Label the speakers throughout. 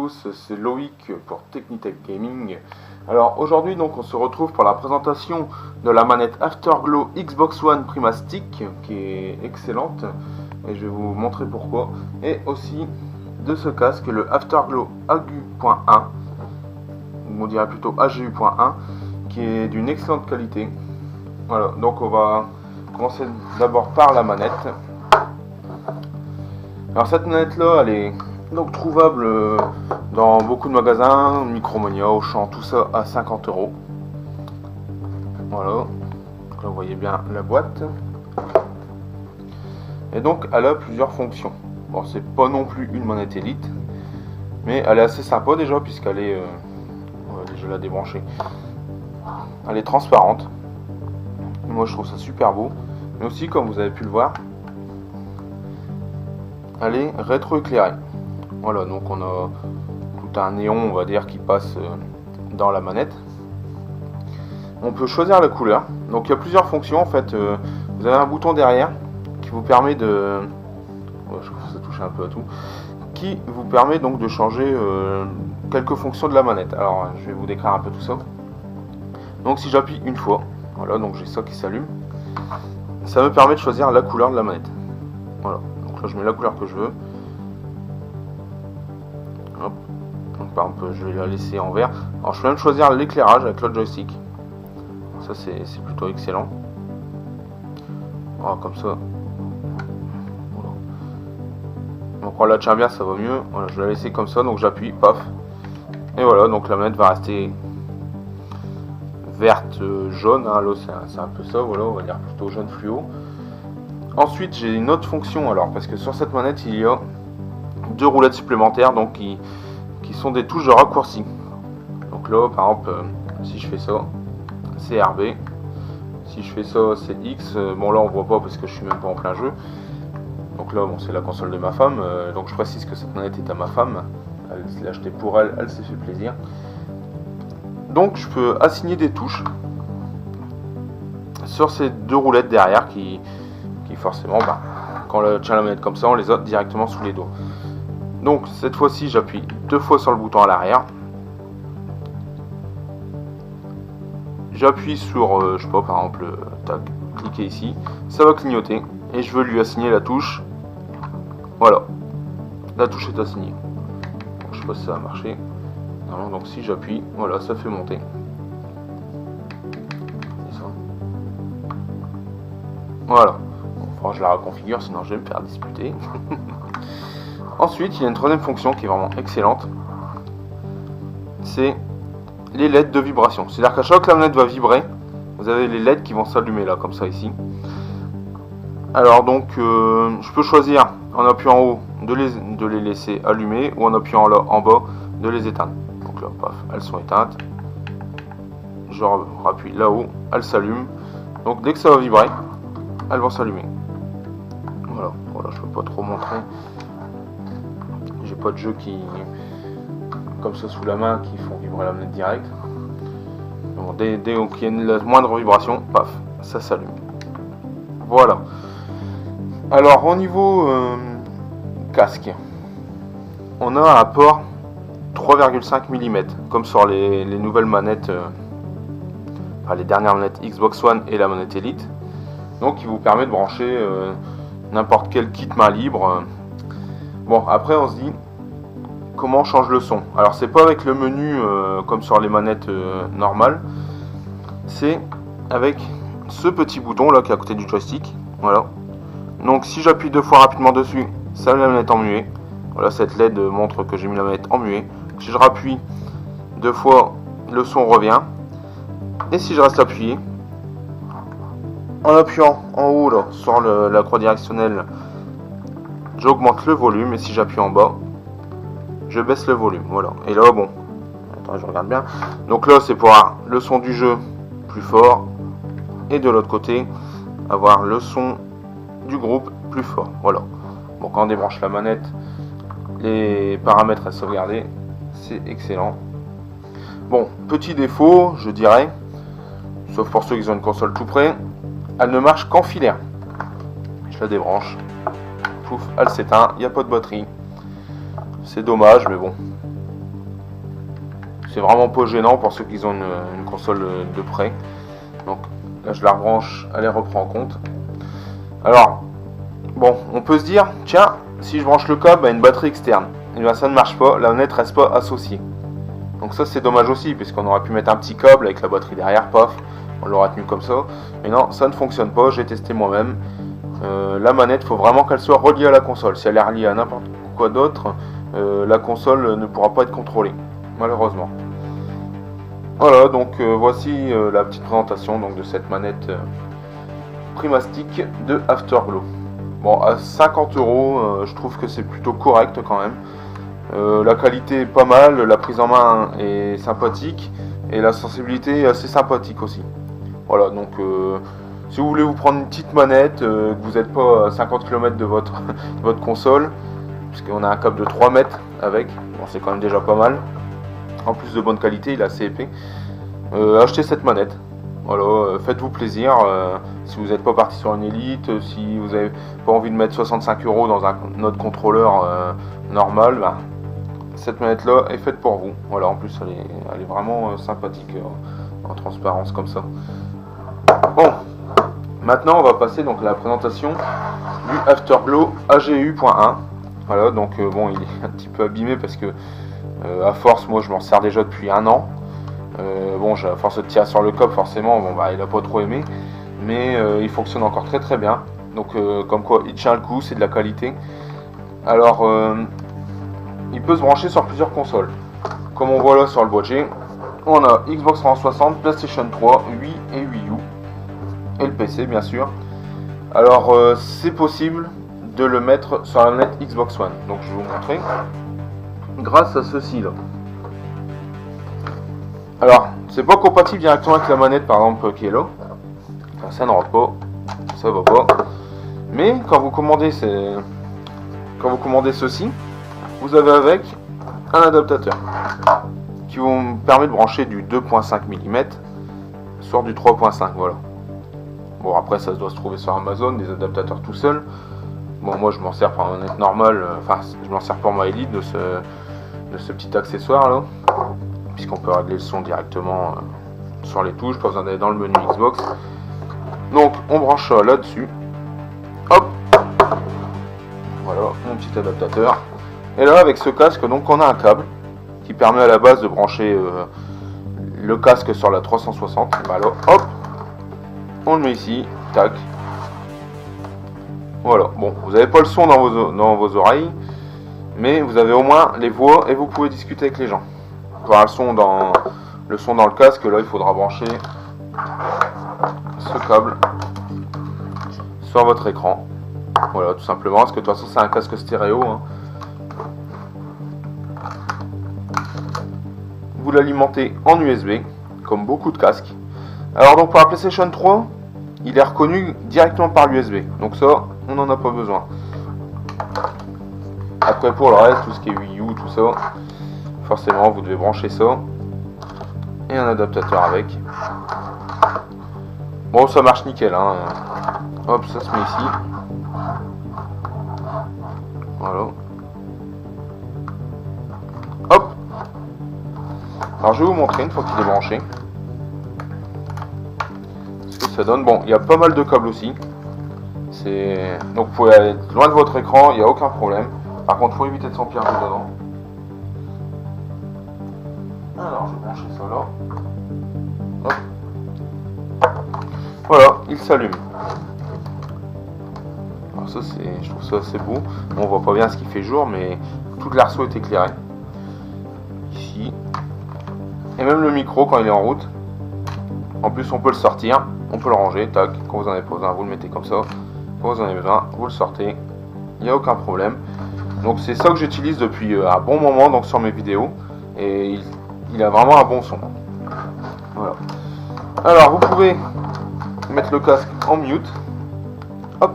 Speaker 1: tous, c'est Loïc pour Technitech Gaming. Alors aujourd'hui donc on se retrouve pour la présentation de la manette Afterglow Xbox One Primastick qui est excellente et je vais vous montrer pourquoi, et aussi de ce casque, le Afterglow AGU.1, on dirait plutôt AGU.1, qui est d'une excellente qualité. Voilà, donc on va commencer d'abord par la manette. Alors cette manette là elle est donc trouvable dans beaucoup de magasins, Micromania, Auchan, tout ça à 50 €. Voilà, donc là vous voyez bien la boîte. Et donc elle a plusieurs fonctions. Bon, c'est pas non plus une manette élite, mais elle est assez sympa déjà puisqu'elle est, on va déjà la débrancher. Elle est transparente. Moi je trouve ça super beau, mais aussi comme vous avez pu le voir, elle est rétroéclairée. Voilà, donc on a tout un néon, on va dire, qui passe dans la manette. On peut choisir la couleur. Donc il y a plusieurs fonctions en fait. Vous avez un bouton derrière qui vous permet de, je trouve que ça touche un peu à tout, qui vous permet donc de changer quelques fonctions de la manette. Alors je vais vous décrire un peu tout ça. Donc si j'appuie une fois, voilà, donc j'ai ça qui s'allume. Ça me permet de choisir la couleur de la manette. Voilà, donc là je mets la couleur que je veux. Hop. Donc par exemple je vais la laisser en vert. Alors je peux même choisir l'éclairage avec l'autre joystick. Ça c'est plutôt excellent. Voilà, comme ça. Voilà. Donc on la tient bien, ça va mieux. Voilà, je vais la laisser comme ça, donc j'appuie, paf. Et voilà, donc la manette va rester verte, jaune, hein, là c'est un peu ça, voilà, on va dire plutôt jaune fluo. Ensuite j'ai une autre fonction, alors parce que sur cette manette il y a deux roulettes supplémentaires, donc qui sont des touches de raccourci. Donc là par exemple si je fais ça c'est RB, si je fais ça c'est X. Bon là on voit pas parce que je suis même pas en plein jeu. Donc là bon, c'est la console de ma femme, donc je précise que cette manette est à ma femme, elle l'a achetée pour elle, elle s'est fait plaisir. Donc je peux assigner des touches sur ces deux roulettes derrière qui forcément, quand on tient la manette comme ça, on les a directement sous les doigts. Donc cette fois-ci j'appuie deux fois sur le bouton à l'arrière. J'appuie sur, je sais pas, par exemple, tac, cliquez ici, ça va clignoter et je veux lui assigner la touche. Voilà, la touche est assignée. Je sais pas si ça va marcher. Non, donc si j'appuie, voilà, ça fait monter. Ça. Voilà. Bon, enfin, je la reconfigure, sinon je vais me faire disputer. Ensuite, il y a une troisième fonction qui est vraiment excellente. C'est les LED de vibration. C'est-à-dire qu'à chaque fois que la manette va vibrer, vous avez les LED qui vont s'allumer là, comme ça ici. Alors donc, je peux choisir en appuyant en haut de les laisser allumer ou en appuyant là en bas de les éteindre. Donc là, paf, elles sont éteintes. Je rappuie là-haut, elles s'allument. Donc dès que ça va vibrer, elles vont s'allumer. Voilà, voilà, je peux pas trop montrer. J'ai pas de jeu qui comme ça sous la main qui font vibrer la manette direct. Bon, dès qu'il y a la moindre vibration, paf, ça s'allume. Voilà. Alors au niveau casque, on a un port 3,5 mm comme sur les nouvelles manettes, enfin les dernières manettes Xbox One et la manette Elite. Donc il vous permet de brancher n'importe quel kit main libre. Bon, après on se dit comment on change le son. Alors c'est pas avec le menu comme sur les manettes normales, c'est avec ce petit bouton là qui est à côté du joystick. Voilà. Donc si j'appuie deux fois rapidement dessus, ça met la manette en muet. Voilà, cette LED montre que j'ai mis la manette en muet. Si je rappuie deux fois, le son revient. Et si je reste appuyé, en appuyant en haut là, sur la croix directionnelle, j'augmente le volume. Et si j'appuie en bas, je baisse le volume. Voilà. Et là, bon, attends, je regarde bien. Donc là, c'est pour avoir le son du jeu plus fort. Et de l'autre côté, avoir le son du groupe plus fort. Voilà. Bon, quand on débranche la manette, les paramètres à sauvegarder, c'est excellent. Bon, petit défaut, je dirais, sauf pour ceux qui ont une console tout près, elle ne marche qu'en filaire. Je la débranche, pouf, elle s'éteint, il n'y a pas de batterie. C'est dommage, mais bon, c'est vraiment pas gênant pour ceux qui ont une console de près. Donc là je la rebranche, elle reprend en compte. Alors, bon, on peut se dire, tiens, si je branche le câble à une batterie externe, et bien ça ne marche pas, la manette reste pas associée. Donc ça c'est dommage aussi, puisqu'on aurait pu mettre un petit câble avec la batterie derrière, paf, on l'aurait tenu comme ça. Mais non, ça ne fonctionne pas, j'ai testé moi-même. La manette, il faut vraiment qu'elle soit reliée à la console. Si elle est reliée à n'importe quoi d'autre, la console ne pourra pas être contrôlée, malheureusement. Voilà, donc voici la petite présentation donc, de cette manette Primastic de Afterglow. Bon, à 50 €, je trouve que c'est plutôt correct quand même. La qualité est pas mal, la prise en main est sympathique et la sensibilité est assez sympathique aussi. Voilà, donc si vous voulez vous prendre une petite manette, que vous n'êtes pas à 50 km de votre console, puisqu'on a un câble de 3 mètres avec, bon, c'est quand même déjà pas mal. En plus de bonne qualité, il est assez épais. Achetez cette manette. Voilà, faites-vous plaisir. Si vous n'êtes pas parti sur une Elite, si vous n'avez pas envie de mettre 65 € dans un autre contrôleur normal, ben, cette manette là est faite pour vous. Voilà, en plus elle est vraiment sympathique en transparence comme ça. Bon, maintenant on va passer donc à la présentation du Afterglow AGU.1. Voilà, donc bon, il est un petit peu abîmé parce que à force, moi je m'en sers déjà depuis un an. Bon, à force de tirer sur le câble, forcément, bon, bah, il a pas trop aimé, mais il fonctionne encore très très bien. Donc, comme quoi, il tient le coup, c'est de la qualité. Alors, il peut se brancher sur plusieurs consoles. Comme on voit là sur le boîtier, on a Xbox 360, PlayStation 3, Wii et Wii U, et le PC bien sûr. Alors, c'est possible de le mettre sur la manette Xbox One. Donc, je vais vous montrer. Grâce à ceci là. Alors, c'est pas compatible directement avec la manette par exemple qui est là. Enfin, ça ne rentre pas, ça va pas. Mais quand vous commandez ceci, vous avez avec un adaptateur qui vous permet de brancher du 2.5 mm sur du 3.5, voilà. Bon, après ça doit se trouver sur Amazon, des adaptateurs tout seul. Bon, moi je m'en sers pour ma manette normale, enfin je m'en sers pour ma Elite de ce petit accessoire là, puisqu'on peut régler le son directement sur les touches, pas besoin d'aller dans le menu Xbox. Donc on branche ça là-dessus, hop, voilà mon petit adaptateur. Et là avec ce casque, donc on a un câble qui permet à la base de brancher le casque sur la 360. Bah là, hop, on le met ici, tac. Voilà, bon, vous n'avez pas le son dans vos oreilles, mais vous avez au moins les voix et vous pouvez discuter avec les gens. Pour le son dans le casque, là il faudra brancher ce câble sur votre écran. Voilà, tout simplement, parce que de toute façon c'est un casque stéréo. Hein. Vous l'alimentez en USB, comme beaucoup de casques. Alors donc pour la PlayStation 3, il est reconnu directement par l'USB. Donc ça, on n'en a pas besoin. Après pour le reste, tout ce qui est Wii U, tout ça, forcément vous devez brancher ça. Et un adaptateur avec. Bon, ça marche nickel. Hein. Hop, ça se met ici. Voilà. Hop. Alors je vais vous montrer une fois qu'il est branché ce que ça donne. Bon, il y a pas mal de câbles aussi. Donc vous pouvez aller loin de votre écran, il n'y a aucun problème. Par contre, il faut éviter de s'empirer dedans. Alors, je vais brancher ça là. Hop. Voilà, il s'allume. Alors ça, je trouve ça assez beau. Bon, on voit pas bien ce qu'il fait jour, mais tout l'arceau est éclairé. Ici. Et même le micro quand il est en route. En plus, on peut le sortir, on peut le ranger. Tac, quand vous en avez besoin, vous le mettez comme ça. Quand vous en avez besoin, vous le sortez. Il n'y a aucun problème. Donc c'est ça que j'utilise depuis un bon moment donc sur mes vidéos. Et il a vraiment un bon son. Voilà. Alors vous pouvez mettre le casque en mute. Hop.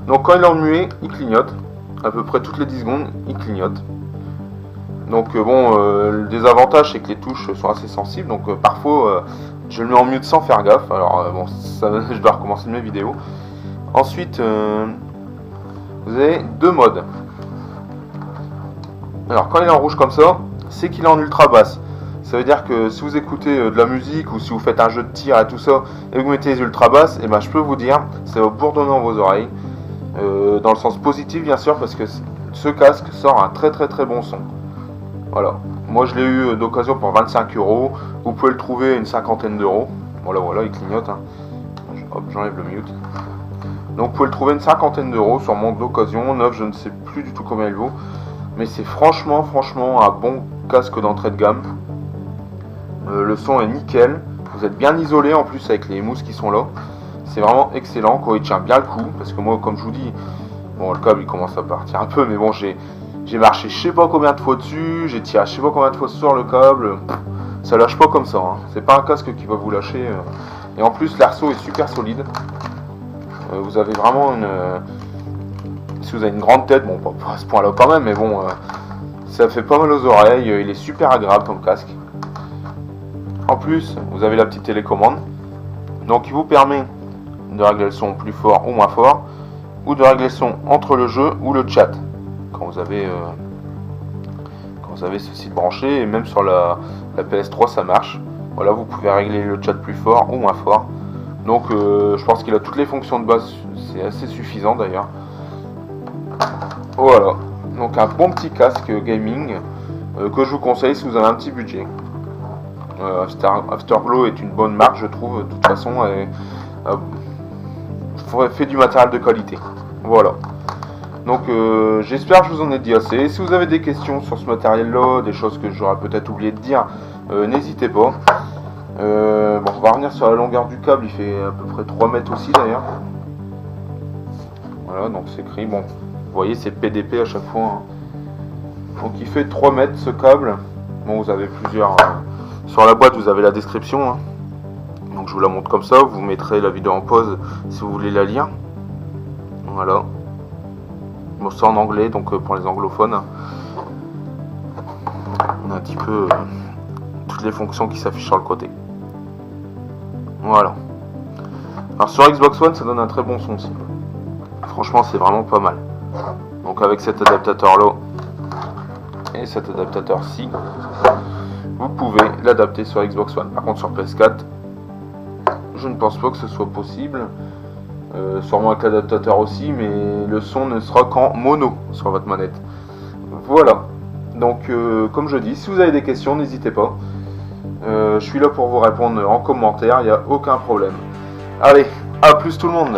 Speaker 1: Donc quand il est en muet, il clignote. À peu près toutes les 10 secondes, il clignote. Donc le désavantage c'est que les touches sont assez sensibles. Donc parfois je le mets en mute sans faire gaffe. Alors bon, ça, je dois recommencer mes vidéos. Ensuite vous avez deux modes. Alors quand il est en rouge comme ça, c'est qu'il est en ultra basse. Ça veut dire que si vous écoutez de la musique ou si vous faites un jeu de tir et tout ça et vous mettez les ultra basses, et ben je peux vous dire, ça va bourdonner dans vos oreilles. Dans le sens positif bien sûr, parce que ce casque sort un très bon son. Voilà. Moi je l'ai eu d'occasion pour 25 €. Vous pouvez le trouver à une cinquantaine d'euros. Voilà, il clignote. Hein. Hop, j'enlève le mute. Donc vous pouvez le trouver une cinquantaine d'euros, sûrement d'occasion. Neuf, je ne sais plus du tout combien il vaut. Mais c'est franchement un bon casque d'entrée de gamme. Le son est nickel. Vous êtes bien isolé en plus avec les mousses qui sont là. C'est vraiment excellent, quoi. Il tient bien le coup. Parce que moi, comme je vous dis, bon, le câble il commence à partir un peu. Mais bon, j'ai marché je sais pas combien de fois dessus. J'ai tiré je sais pas combien de fois sur le câble. Ça lâche pas comme ça. Hein. C'est pas un casque qui va vous lâcher. Et en plus, l'arceau est super solide. Vous avez vraiment une... si vous avez une grande tête, bon, pas à ce point-là quand même, mais bon, ça fait pas mal aux oreilles. Il est super agréable comme casque. En plus, vous avez la petite télécommande. Donc, il vous permet de régler le son plus fort ou moins fort, ou de régler le son entre le jeu ou le chat. Quand vous avez ceci branché, et même sur la PS3, ça marche. Voilà, vous pouvez régler le chat plus fort ou moins fort. Donc je pense qu'il a toutes les fonctions de base, c'est assez suffisant d'ailleurs. Voilà, donc un bon petit casque gaming que je vous conseille si vous avez un petit budget. Afterglow est une bonne marque, je trouve, de toute façon, et fait du matériel de qualité. Voilà. Donc j'espère que je vous en ai dit assez. Si vous avez des questions sur ce matériel là, des choses que j'aurais peut-être oublié de dire, n'hésitez pas. Bon, on va revenir sur la longueur du câble, il fait à peu près 3 mètres aussi d'ailleurs. Voilà, donc c'est écrit, bon, vous voyez c'est PDP à chaque fois. Hein. Donc il fait 3 mètres ce câble. Bon, vous avez plusieurs... sur la boîte vous avez la description. Hein. Donc je vous la montre comme ça, vous mettrez la vidéo en pause si vous voulez la lire. Voilà. Bon, c'est en anglais, donc pour les anglophones. On a un petit peu toutes les fonctions qui s'affichent sur le côté. Voilà. Alors sur Xbox One, ça donne un très bon son aussi. Franchement, c'est vraiment pas mal. Donc avec cet adaptateur là et cet adaptateur ci, vous pouvez l'adapter sur Xbox One. Par contre sur PS4, je ne pense pas que ce soit possible. Sûrement avec l'adaptateur aussi, mais le son ne sera qu'en mono sur votre manette. Voilà. Donc comme je dis, si vous avez des questions, n'hésitez pas. Je suis là pour vous répondre en commentaire, il n'y a aucun problème. Allez, à plus tout le monde.